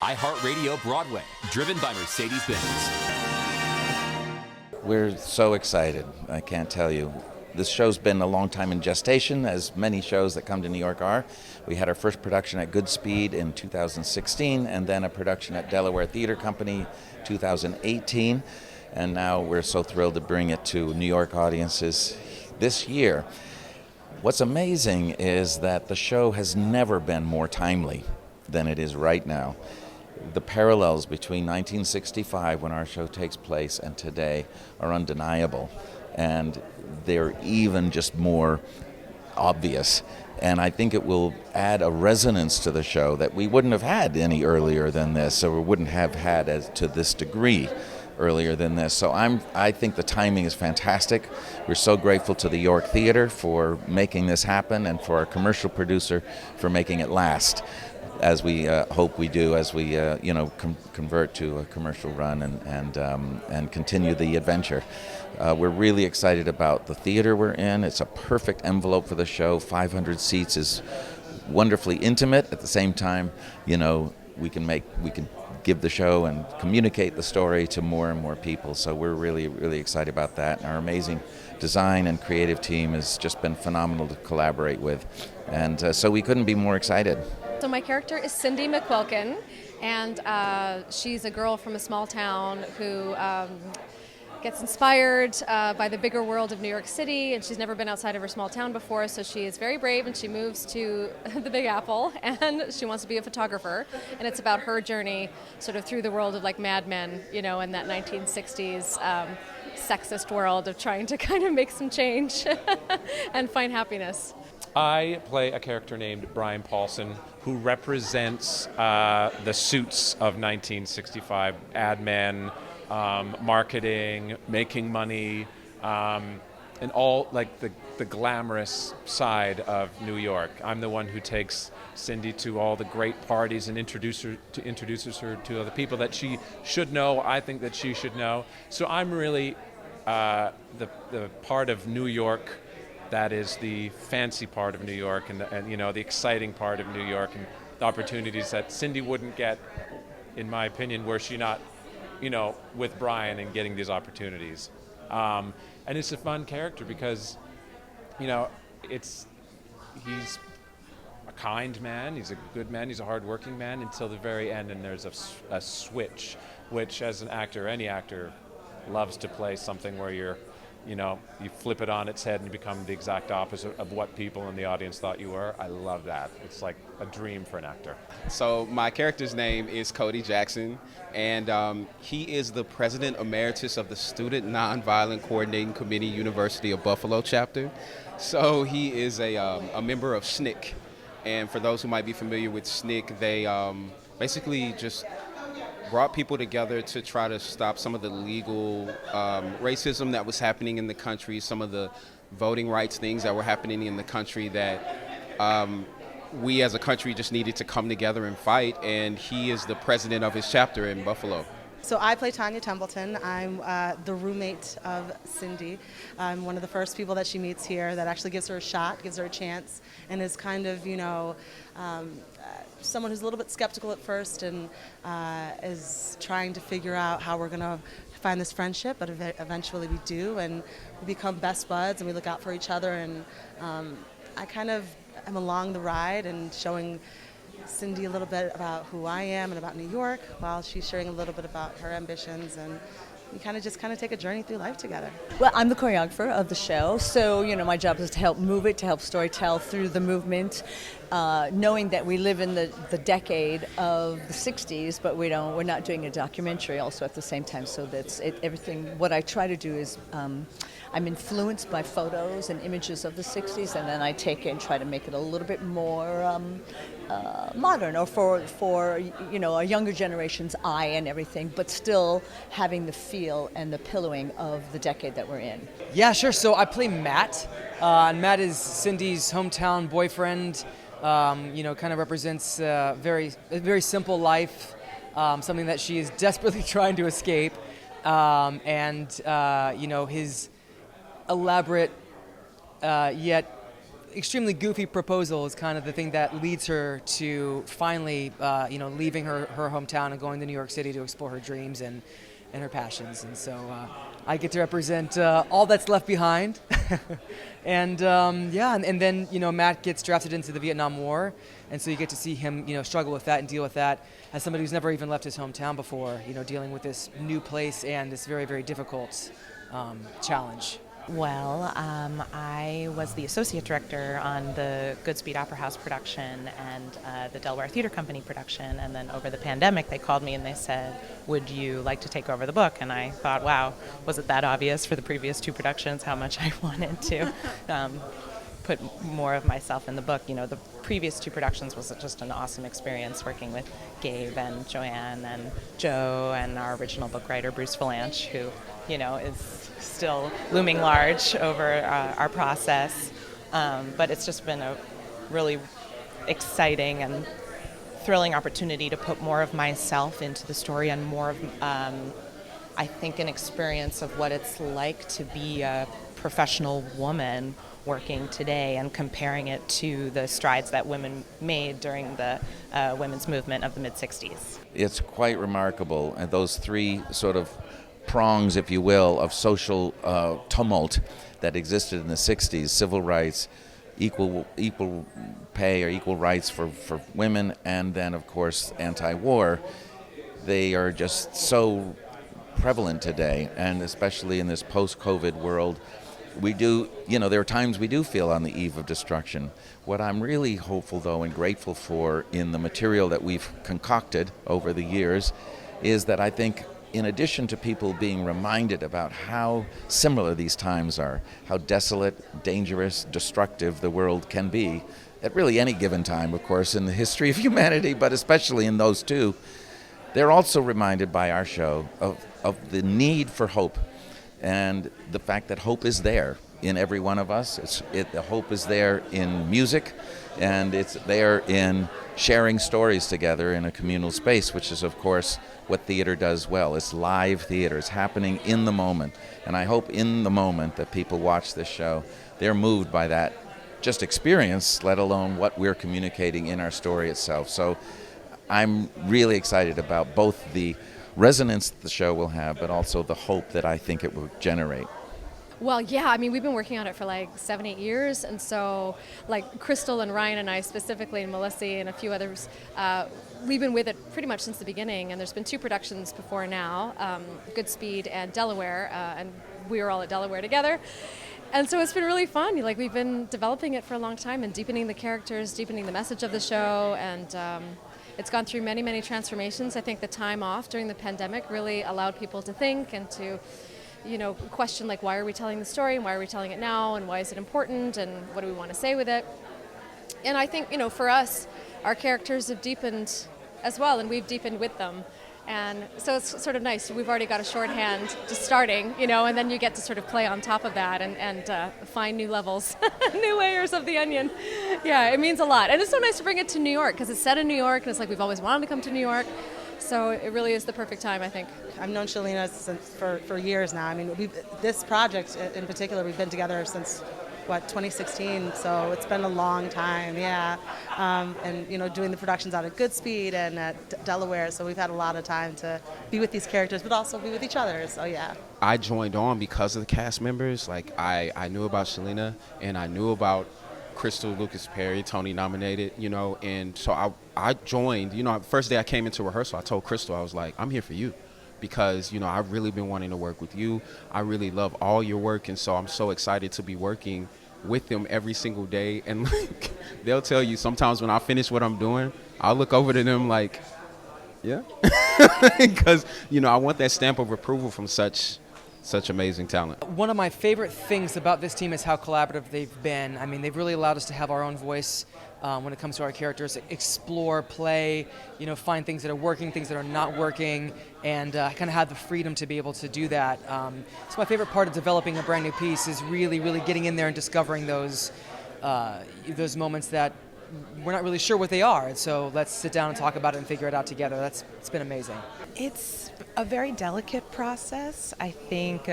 iHeartRadio Broadway, driven by Mercedes-Benz. We're so excited, I can't tell you. This show's been a long time in gestation, as many shows that come to New York are. We had our first production at Goodspeed in 2016, and then a production at Delaware Theater Company 2018. And now we're so thrilled to bring it to New York audiences this year. What's amazing is that the show has never been more timely than it is right now. The parallels between 1965, when our show takes place, and today are undeniable, and they're even just more obvious. And I think it will add a resonance to the show that we wouldn't have had any earlier than this, or we wouldn't have had as to this degree earlier than this. So I think the timing is fantastic. We're so grateful to the York Theater for making this happen, and for our commercial producer for making it last, as we hope we do, as we convert to a commercial run and continue the adventure. We're really excited about the theater we're in. It's a perfect envelope for the show. 500 seats is wonderfully intimate. At the same time, we can give the show and communicate the story to more and more people. So we're really, really excited about that. And our amazing design and creative team has just been phenomenal to collaborate with. And so we couldn't be more excited. So my character is Cindy McQuilkin, and she's a girl from a small town who gets inspired by the bigger world of New York City, and she's never been outside of her small town before, so she is very brave, and she moves to the Big Apple, and she wants to be a photographer, and it's about her journey sort of through the world of like Mad Men, in that 1960s sexist world of trying to kind of make some change and find happiness. I play a character named Brian Paulson, who represents the suits of 1965, ad men, marketing, making money, and all like the glamorous side of New York. I'm the one who takes Cindy to all the great parties and introduces her to other people that she should know. I think that she should know. So I'm really the part of New York that is the fancy part of New York, and the exciting part of New York, and the opportunities that Cindy wouldn't get, in my opinion, were she not, with Brian and getting these opportunities. And it's a fun character because, he's a kind man, he's a good man, he's a hardworking man until the very end, and there's a switch, which as an actor, any actor loves to play something where you flip it on its head and you become the exact opposite of what people in the audience thought you were. I love that. It's like a dream for an actor. So my character's name is Cody Jackson, and he is the President Emeritus of the Student Nonviolent Coordinating Committee, University of Buffalo chapter. So he is a member of SNCC. And for those who might be familiar with SNCC, they basically just brought people together to try to stop some of the legal racism that was happening in the country, some of the voting rights things that were happening in the country that we as a country just needed to come together and fight, and he is the president of his chapter in Buffalo. So I play Tanya Templeton. I'm the roommate of Cindy. I'm one of the first people that she meets here that actually gives her a shot, gives her a chance, and is kind of, someone who's a little bit skeptical at first and is trying to figure out how we're going to find this friendship, but eventually we do, and we become best buds, and we look out for each other, and I kind of am along the ride and showing Cindy a little bit about who I am and about New York, while she's sharing a little bit about her ambitions, and we kind of take a journey through life together. Well, I'm the choreographer of the show, so my job is to help move it, to help storytell through the movement, knowing that we live in the decade of the 60s, but we're not doing a documentary also at the same time, so that's everything. What I try to do is I'm influenced by photos and images of the 60s, and then I take it and try to make it a little bit more modern, or for a younger generation's eye and everything, but still having the feel and the pillowing of the decade that we're in. Yeah, sure. So I play Matt, and Matt is Cindy's hometown boyfriend. Kind of represents a very simple life, something that she is desperately trying to escape, and his elaborate yet extremely goofy proposal is kind of the thing that leads her to finally, leaving her hometown and going to New York City to explore her dreams and her passions. And so I get to represent all that's left behind. And then, Matt gets drafted into the Vietnam War. And so you get to see him, struggle with that and deal with that as somebody who's never even left his hometown before, dealing with this new place and this very, very difficult challenge. Well, I was the associate director on the Goodspeed Opera House production and the Delaware Theater Company production, and then over the pandemic they called me and they said, would you like to take over the book? And I thought, wow, was it that obvious for the previous two productions how much I wanted to put more of myself in the book. The previous two productions was just an awesome experience working with Gabe and Joanne and Joe and our original book writer Bruce Valanche, who is still looming large over our process. But it's just been a really exciting and thrilling opportunity to put more of myself into the story and more of, I think, an experience of what it's like to be a professional woman working today and comparing it to the strides that women made during the women's movement of the mid-'60s. It's quite remarkable, and those three sort of prongs, if you will, of social tumult that existed in the 60s, civil rights, equal pay or equal rights for women, and then, of course, anti-war. They are just so prevalent today, and especially in this post-COVID world. We do, there are times we do feel on the eve of destruction. What I'm really hopeful, though, and grateful for in the material that we've concocted over the years is that I think, in addition to people being reminded about how similar these times are, how desolate, dangerous, destructive the world can be, at really any given time, of course, in the history of humanity, but especially in those two, they're also reminded by our show of the need for hope and the fact that hope is there in every one of us. The hope is there in music, and it's there in sharing stories together in a communal space, which is, of course, what theater does well. It's live theater. It's happening in the moment. And I hope in the moment that people watch this show, they're moved by that just experience, let alone what we're communicating in our story itself. So I'm really excited about both the resonance the show will have, but also the hope that I think it will generate. Well, yeah, we've been working on it for like 7-8 years, and so like Crystal and Ryan and I specifically, and Melissa and a few others, we've been with it pretty much since the beginning, and there's been 2 productions before now, Goodspeed and Delaware, and we were all at Delaware together. And so it's been really fun. Like, we've been developing it for a long time and deepening the characters, deepening the message of the show, and it's gone through many, many transformations. I think the time off during the pandemic really allowed people to think and to question, like, why are we telling the story and why are we telling it now and why is it important and what do we want to say with it? And I think, for us, our characters have deepened as well, and we've deepened with them. And so it's sort of nice. We've already got a shorthand just starting, and then you get to sort of play on top of that and find new levels, new layers of the onion. Yeah, it means a lot. And it's so nice to bring it to New York because it's set in New York, and it's like we've always wanted to come to New York. So it really is the perfect time, I think. I've known Shalina for years now. This project in particular, we've been together since, 2016, so it's been a long time, yeah. And, doing the productions out at Goodspeed and at Delaware, so we've had a lot of time to be with these characters, but also be with each other, so yeah. I joined on because of the cast members. Like, I knew about Shalina, and I knew about Crystal Lucas Perry, Tony nominated, and so I joined, first day I came into rehearsal, I told Crystal, I was like, I'm here for you. Because, I've really been wanting to work with you. I really love all your work, and so I'm so excited to be working with them every single day. And like, they'll tell you sometimes when I finish what I'm doing, I'll look over to them like, yeah. Because, I want that stamp of approval from such amazing talent. One of my favorite things about this team is how collaborative they've been. They've really allowed us to have our own voice when it comes to our characters, explore, play, find things that are working, things that are not working, and kind of have the freedom to be able to do that. So my favorite part of developing a brand new piece is really, really getting in there and discovering those moments that we're not really sure what they are. So let's sit down and talk about it and figure it out together. It's been amazing. It's a very delicate process. I think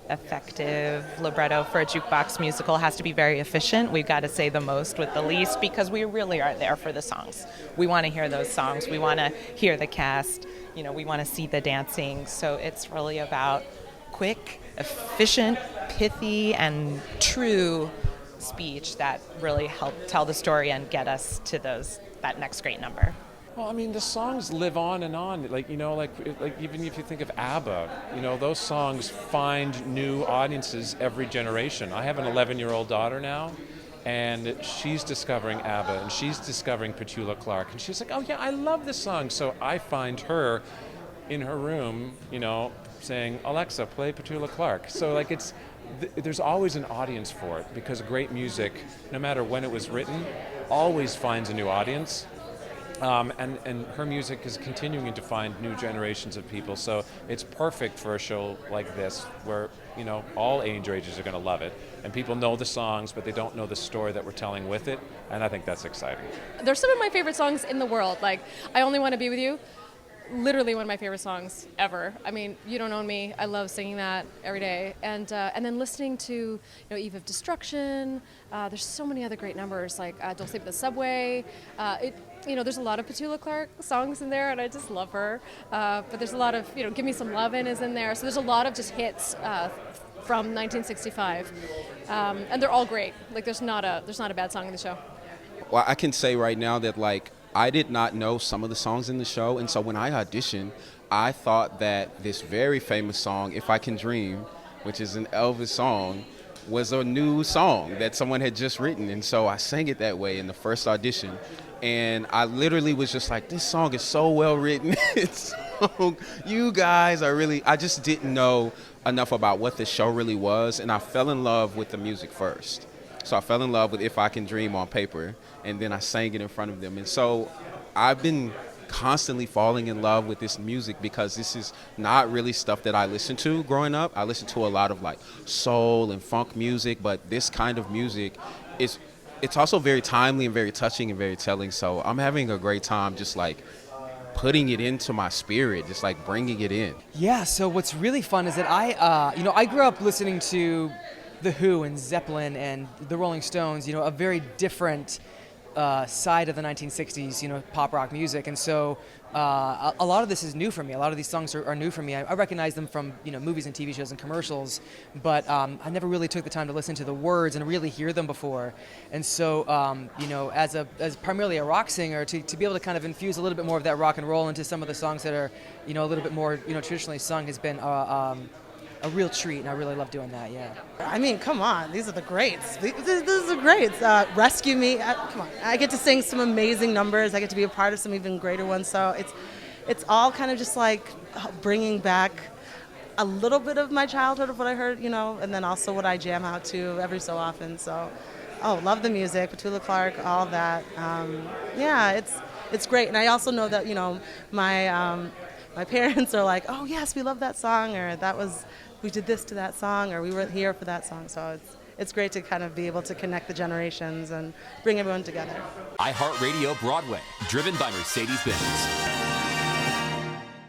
effective libretto for a jukebox musical has to be very efficient. We've got to say the most with the least because we really are there for the songs. We want to hear those songs. We want to hear the cast. We want to see the dancing. So it's really about quick, efficient, pithy, and true speech that really help tell the story and get us to that next great number. Well, I mean, the songs live on and on. Like even if you think of ABBA, those songs find new audiences every generation. I have an 11-year-old daughter now, and she's discovering ABBA, and she's discovering Petula Clark, and she's like, oh yeah, I love this song. So I find her in her room, saying, Alexa, play Petula Clark. So there's always an audience for it because great music, no matter when it was written, always finds a new audience. And her music is continuing to find new generations of people, so it's perfect for a show like this where all age ranges are going to love it, and people know the songs but they don't know the story that we're telling with it, and I think that's exciting. They're some of my favorite songs in the world, like I Only Want to Be With You. Literally one of my favorite songs ever. I mean, You Don't Own Me. I love singing that every day. And then listening to Eve of Destruction. There's so many other great numbers like Don't Sleep in the Subway. There's a lot of Petula Clark songs in there, and I just love her. But there's a lot of Give Me Some Lovin' is in there. So there's a lot of just hits from 1965, and they're all great. Like there's not a bad song in the show. Well, I can say right now that I did not know some of the songs in the show, and so when I auditioned, I thought that this very famous song, If I Can Dream, which is an Elvis song, was a new song that someone had just written, and so I sang it that way in the first audition, and I literally was just like, this song is so well written. You guys are really, I just didn't know enough about what the show really was, and I fell in love with the music first. So I fell in love with If I Can Dream on paper, and then I sang it in front of them. And so I've been constantly falling in love with this music because this is not really stuff that I listened to growing up. I listened to a lot of soul and funk music, but this kind of music it's also very timely and very touching and very telling. So I'm having a great time just putting it into my spirit, just bringing it in. Yeah, so what's really fun is that I grew up listening to The Who and Zeppelin and the Rolling Stones, a very different side of the 1960s, pop rock music. And so a lot of this is new for me. A lot of these songs are new for me. I recognize them from, movies and TV shows and commercials, but I never really took the time to listen to the words and really hear them before. And so, as primarily a rock singer, to be able to kind of infuse a little bit more of that rock and roll into some of the songs that are, a little bit more, traditionally sung has been a real treat, and I really love doing that, yeah. I mean, come on, these are the greats. These are greats. Rescue Me, come on. I get to sing some amazing numbers. I get to be a part of some even greater ones. So it's all kind of just bringing back a little bit of my childhood of what I heard, and then also what I jam out to every so often. So, love the music, Petula Clark, all of that. It's great. And I also know that, my parents are like, oh yes, we love that song, or we did this to that song, or we were here for that song. So it's great to kind of be able to connect the generations and bring everyone together. iHeartRadio Broadway, driven by Mercedes-Benz.